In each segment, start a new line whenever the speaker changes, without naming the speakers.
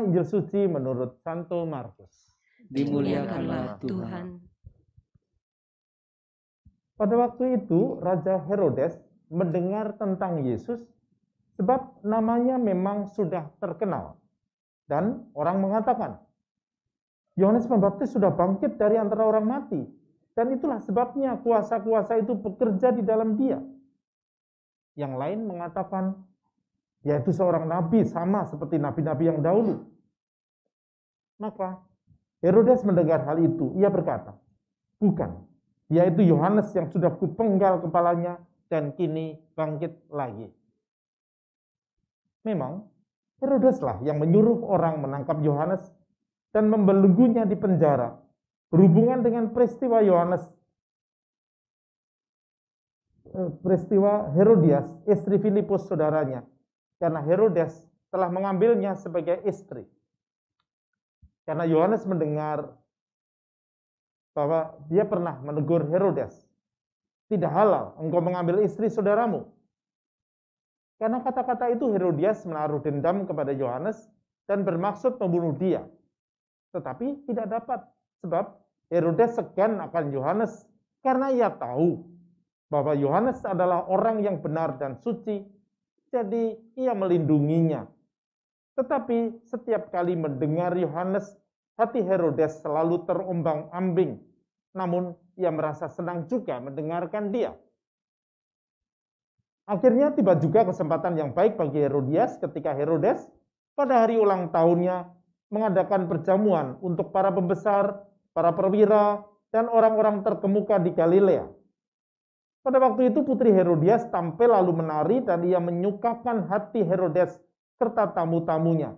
Inilah Injil suci menurut Santo Markus.
Dimuliakanlah Tuhan.
Pada waktu itu Raja Herodes mendengar tentang Yesus sebab namanya memang sudah terkenal. Dan orang mengatakan, Yohanes Pembaptis sudah bangkit dari antara orang mati. Dan itulah sebabnya kuasa-kuasa itu bekerja di dalam dia. Yang lain mengatakan, yaitu seorang nabi sama seperti nabi-nabi yang dahulu. Maka Herodes mendengar hal itu, ia berkata, bukan, dia itu Yohanes yang sudah kupenggal kepalanya dan kini bangkit lagi. Memang Herodeslah yang menyuruh orang menangkap Yohanes dan membelenggunya di penjara berhubungan dengan peristiwa Herodias, istri Filipus saudaranya, karena Herodes telah mengambilnya sebagai istri. Karena Yohanes mendengar bahwa dia pernah menegur Herodes, tidak halal engkau mengambil istri saudaramu. Karena kata-kata itu Herodias menaruh dendam kepada Yohanes dan bermaksud membunuh dia. Tetapi tidak dapat, sebab Herodes segan akan Yohanes karena ia tahu bahwa Yohanes adalah orang yang benar dan suci, jadi ia melindunginya. Tetapi setiap kali mendengar Yohanes, hati Herodes selalu terombang-ambing, namun ia merasa senang juga mendengarkan dia. Akhirnya tiba juga kesempatan yang baik bagi Herodias ketika Herodes pada hari ulang tahunnya mengadakan perjamuan untuk para pembesar, para perwira, dan orang-orang terkemuka di Galilea. Pada waktu itu putri Herodias tampil lalu menari dan ia menyukakan hati Herodes serta tamu-tamunya.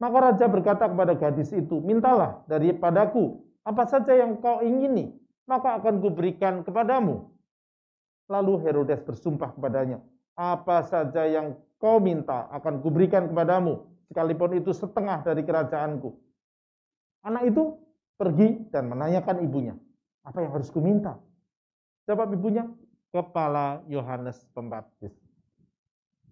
Maka raja berkata kepada gadis itu, mintalah daripadaku apa saja yang kau ingini, maka akan kuberikan kepadamu. Lalu Herodes bersumpah kepadanya, apa saja yang kau minta akan kuberikan kepadamu, sekalipun itu setengah dari kerajaanku. Anak itu pergi dan menanyakan ibunya, apa yang harus kuminta? Jawab ibunya, kepala Yohanes Pembaptis.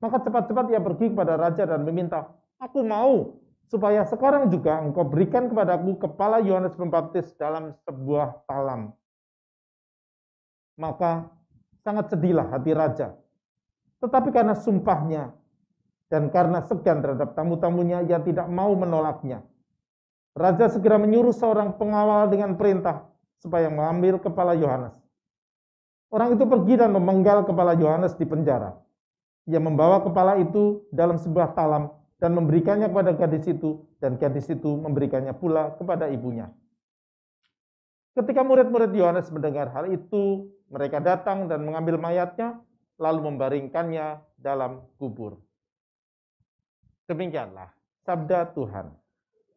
Maka cepat-cepat ia pergi kepada raja dan meminta, aku mau supaya sekarang juga engkau berikan kepadaku kepala Yohanes Pembaptis dalam sebuah talam. Maka sangat sedihlah hati raja. Tetapi karena sumpahnya dan karena segan terhadap tamu-tamunya, ia tidak mau menolaknya. Raja segera menyuruh seorang pengawal dengan perintah supaya mengambil kepala Yohanes. Orang itu pergi dan memenggal kepala Yohanes di penjara. Ia membawa kepala itu dalam sebuah talam dan memberikannya kepada gadis itu, dan gadis itu memberikannya pula kepada ibunya. Ketika murid-murid Yohanes mendengar hal itu, mereka datang dan mengambil mayatnya, lalu membaringkannya dalam kubur. Demikianlah sabda Tuhan.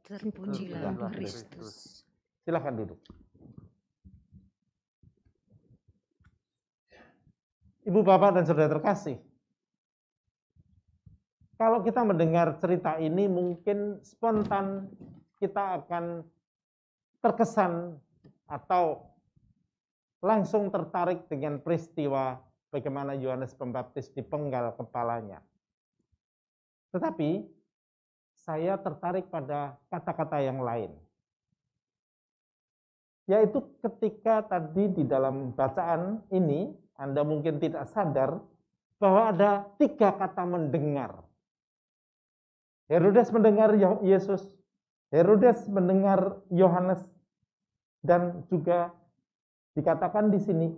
Terpujilah Kristus.
Silakan duduk. Ibu, bapak, dan saudara terkasih, kalau kita mendengar cerita ini, mungkin spontan kita akan terkesan atau langsung tertarik dengan peristiwa bagaimana Yohanes Pembaptis dipenggal kepalanya. Tetapi saya tertarik pada kata-kata yang lain. Yaitu ketika tadi di dalam bacaan ini, Anda mungkin tidak sadar bahwa ada 3 kata mendengar. Herodes mendengar Yesus, Herodes mendengar Yohanes, dan juga dikatakan di sini,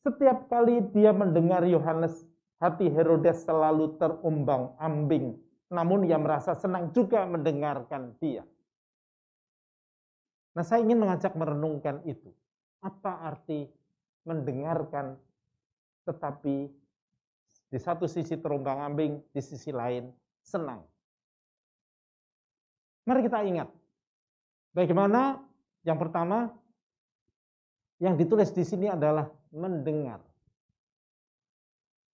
setiap kali dia mendengar Yohanes, hati Herodes selalu terombang-ambing, namun ia merasa senang juga mendengarkan dia. Nah, saya ingin mengajak merenungkan itu. Apa arti mendengarkan tetapi di satu sisi terombang-ambing, di sisi lain senang? Mari kita ingat, bagaimana yang pertama yang ditulis di sini adalah mendengar,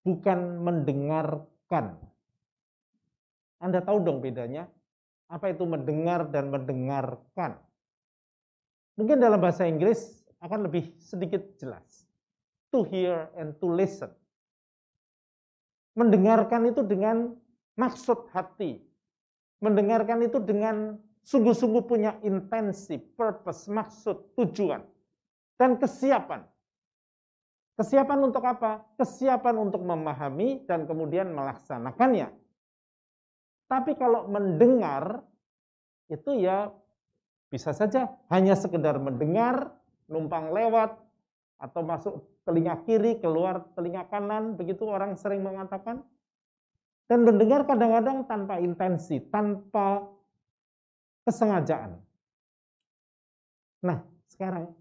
bukan mendengarkan. Anda tahu dong bedanya? Apa itu mendengar dan mendengarkan? Mungkin dalam bahasa Inggris akan lebih sedikit jelas. To hear and to listen. Mendengarkan itu dengan maksud hati. Mendengarkan itu dengan sungguh-sungguh punya intensi, purpose, maksud, tujuan, dan kesiapan. Kesiapan untuk apa? Kesiapan untuk memahami dan kemudian melaksanakannya. Tapi kalau mendengar, itu ya bisa saja hanya sekedar mendengar, numpang lewat, atau masuk telinga kiri, keluar telinga kanan, begitu orang sering mengatakan. Dan mendengar kadang-kadang tanpa intensi, tanpa kesengajaan. Nah, sekarang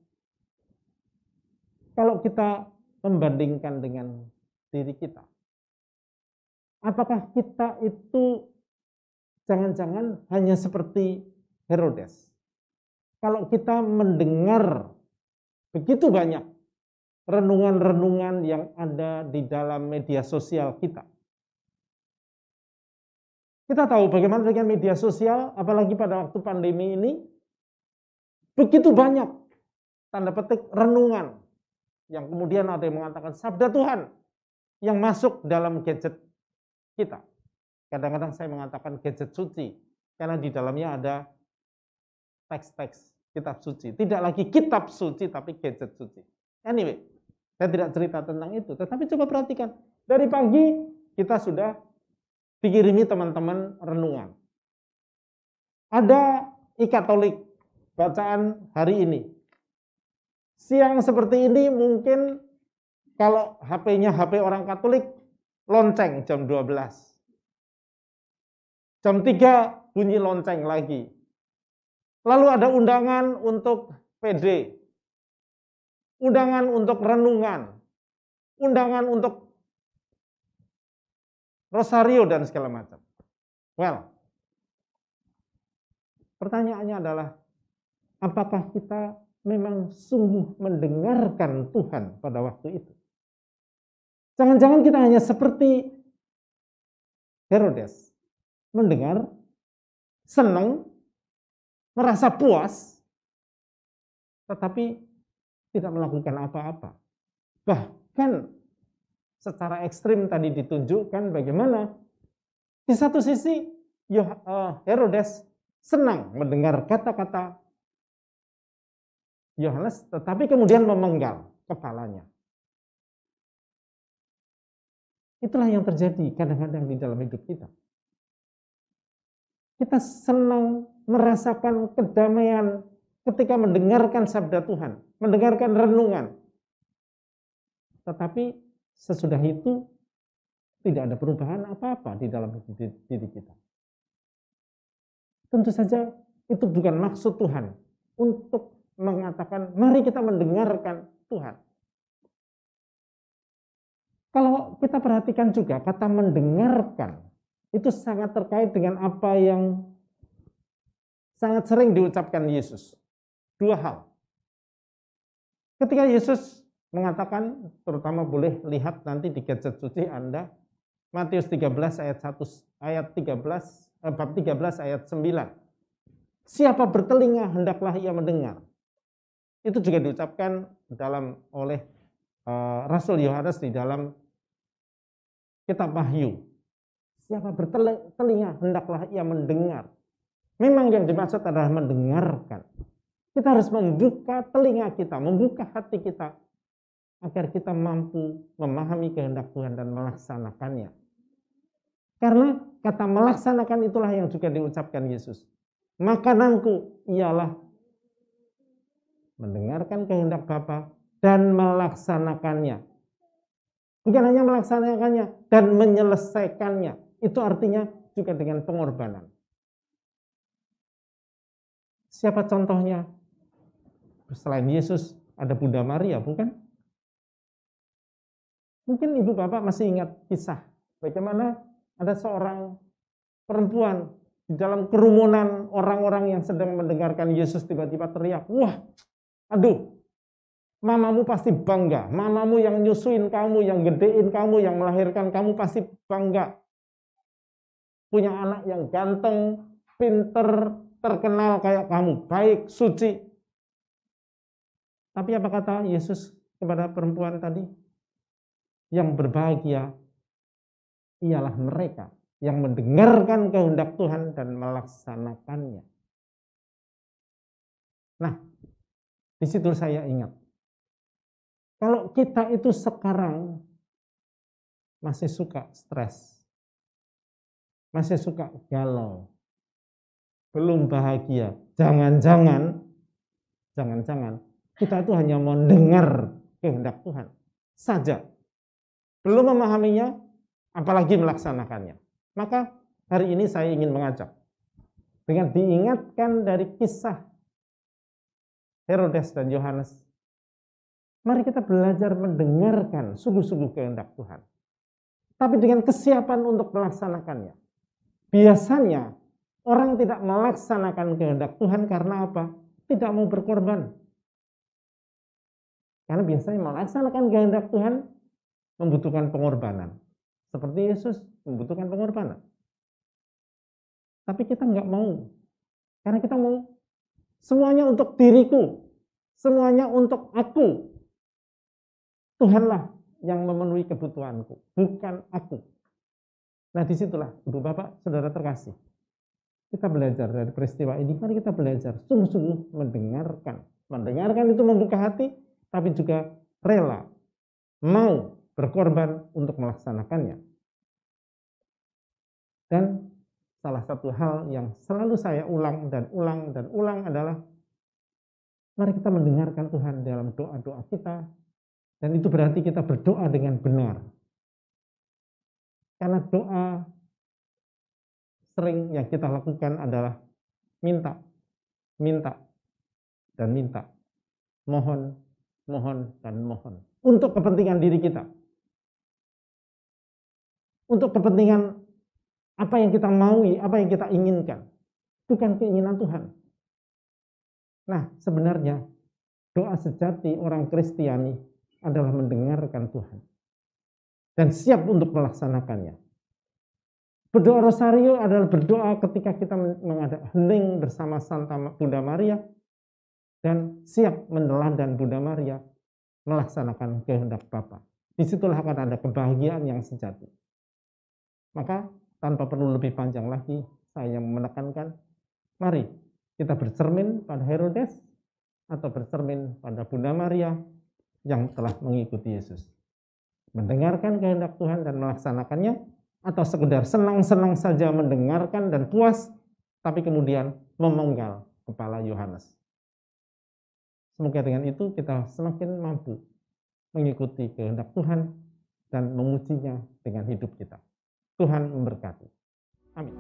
kalau kita membandingkan dengan diri kita, apakah kita itu jangan-jangan hanya seperti Herodes? Kalau kita mendengar begitu banyak renungan-renungan yang ada di dalam media sosial kita, kita tahu bagaimana dengan media sosial, apalagi pada waktu pandemi ini, begitu banyak tanda petik renungan, yang kemudian ada yang mengatakan sabda Tuhan yang masuk dalam gadget kita. Kadang-kadang saya mengatakan gadget suci, karena di dalamnya ada teks-teks kitab suci. Tidak lagi kitab suci, tapi gadget suci. Anyway, saya tidak cerita tentang itu, tetapi coba perhatikan. Dari pagi kita sudah dikirimi teman-teman renungan. Ada e-Katolik bacaan hari ini. Siang seperti ini mungkin kalau HP-nya HP orang Katolik lonceng jam 12. Jam 3 bunyi lonceng lagi. Lalu ada undangan untuk PD. Undangan untuk renungan. Undangan untuk rosario dan segala macam. Well, pertanyaannya adalah, apakah kita memang sungguh mendengarkan Tuhan pada waktu itu? Jangan-jangan kita hanya seperti Herodes, mendengar, senang, merasa puas, tetapi tidak melakukan apa-apa. Bahkan secara ekstrim tadi ditunjukkan bagaimana di satu sisi Herodes senang mendengar kata-kata Yohanes, tetapi kemudian memenggal kepalanya. Itulah yang terjadi kadang-kadang di dalam hidup kita. Kita senang merasakan kedamaian ketika mendengarkan sabda Tuhan, mendengarkan renungan. Tetapi sesudah itu tidak ada perubahan apa-apa di dalam diri kita. Tentu saja itu bukan maksud Tuhan untuk mengatakan mari kita mendengarkan Tuhan. Kalau kita perhatikan juga kata mendengarkan itu sangat terkait dengan apa yang sangat sering diucapkan Yesus. Dua hal. Ketika Yesus mengatakan, terutama boleh lihat nanti di gadget suci Anda, Matius 13 ayat 1 bab 13 ayat 9. Siapa bertelinga hendaklah ia mendengar. Itu juga diucapkan oleh Rasul Yohanes di dalam kitab Wahyu. Siapa bertelinga hendaklah ia mendengar. Memang yang dimaksud adalah mendengarkan. Kita harus membuka telinga kita, membuka hati kita, agar kita mampu memahami kehendak Tuhan dan melaksanakannya. Karena kata melaksanakan itulah yang juga diucapkan Yesus. Makananku ialah mendengarkan kehendak Bapa dan melaksanakannya. Bukan hanya melaksanakannya dan menyelesaikannya. Itu artinya juga dengan pengorbanan. Siapa contohnya? Selain Yesus, ada Bunda Maria, bukan? Mungkin ibu bapak masih ingat kisah bagaimana ada seorang perempuan di dalam kerumunan orang-orang yang sedang mendengarkan Yesus tiba-tiba teriak, wah, aduh, mamamu pasti bangga, mamamu yang nyusuin kamu, yang gedein kamu, yang melahirkan kamu pasti bangga. Punya anak yang ganteng, pinter, terkenal kayak kamu, baik, suci. Tapi apa kata Yesus kepada perempuan tadi? Yang berbahagia ialah mereka yang mendengarkan kehendak Tuhan dan melaksanakannya. Nah, di situ saya ingat, kalau kita itu sekarang masih suka stres, masih suka galau, belum bahagia, jangan-jangan kita itu hanya mau dengar kehendak Tuhan saja, belum memahaminya, apalagi melaksanakannya. Maka hari ini saya ingin mengajak, dengan diingatkan dari kisah Herodes dan Yohanes, mari kita belajar mendengarkan sungguh-sungguh kehendak Tuhan, tapi dengan kesiapan untuk melaksanakannya. Biasanya orang tidak melaksanakan kehendak Tuhan karena apa? Tidak mau berkorban. Karena biasanya melaksanakan kehendak Tuhan membutuhkan pengorbanan. Seperti Yesus membutuhkan pengorbanan. Tapi kita nggak mau. Karena kita mau semuanya untuk diriku. Semuanya untuk aku. Tuhanlah yang memenuhi kebutuhanku, bukan aku. Nah, disitulah Ibu Bapak, Saudara terkasih. Kita belajar dari peristiwa ini, mari kita belajar sungguh-sungguh mendengarkan. Mendengarkan itu membuka hati, tapi juga rela, mau berkorban untuk melaksanakannya. Dan salah satu hal yang selalu saya ulang adalah, mari kita mendengarkan Tuhan dalam doa-doa kita, dan itu berarti kita berdoa dengan benar. Karena doa sering yang kita lakukan adalah minta, dan minta. Mohon, dan mohon. Untuk kepentingan diri kita. Untuk kepentingan apa yang kita maui, apa yang kita inginkan. Bukan keinginan Tuhan. Nah, sebenarnya doa sejati orang Kristiani adalah mendengarkan Tuhan. Dan siap untuk melaksanakannya. Berdoa rosario adalah berdoa ketika kita mengadakan hening bersama Santa Bunda Maria dan siap meneladani Bunda Maria melaksanakan kehendak Bapa. Disitulah akan ada kebahagiaan yang sejati. Maka tanpa perlu lebih panjang lagi, saya menekankan, mari kita bercermin pada Herodes atau bercermin pada Bunda Maria yang telah mengikuti Yesus. Mendengarkan kehendak Tuhan dan melaksanakannya, atau sekedar senang-senang saja mendengarkan dan puas, tapi kemudian memenggal kepala Yohanes. Semoga dengan itu kita semakin mampu mengikuti kehendak Tuhan dan memujinya dengan hidup kita. Tuhan memberkati. Amin.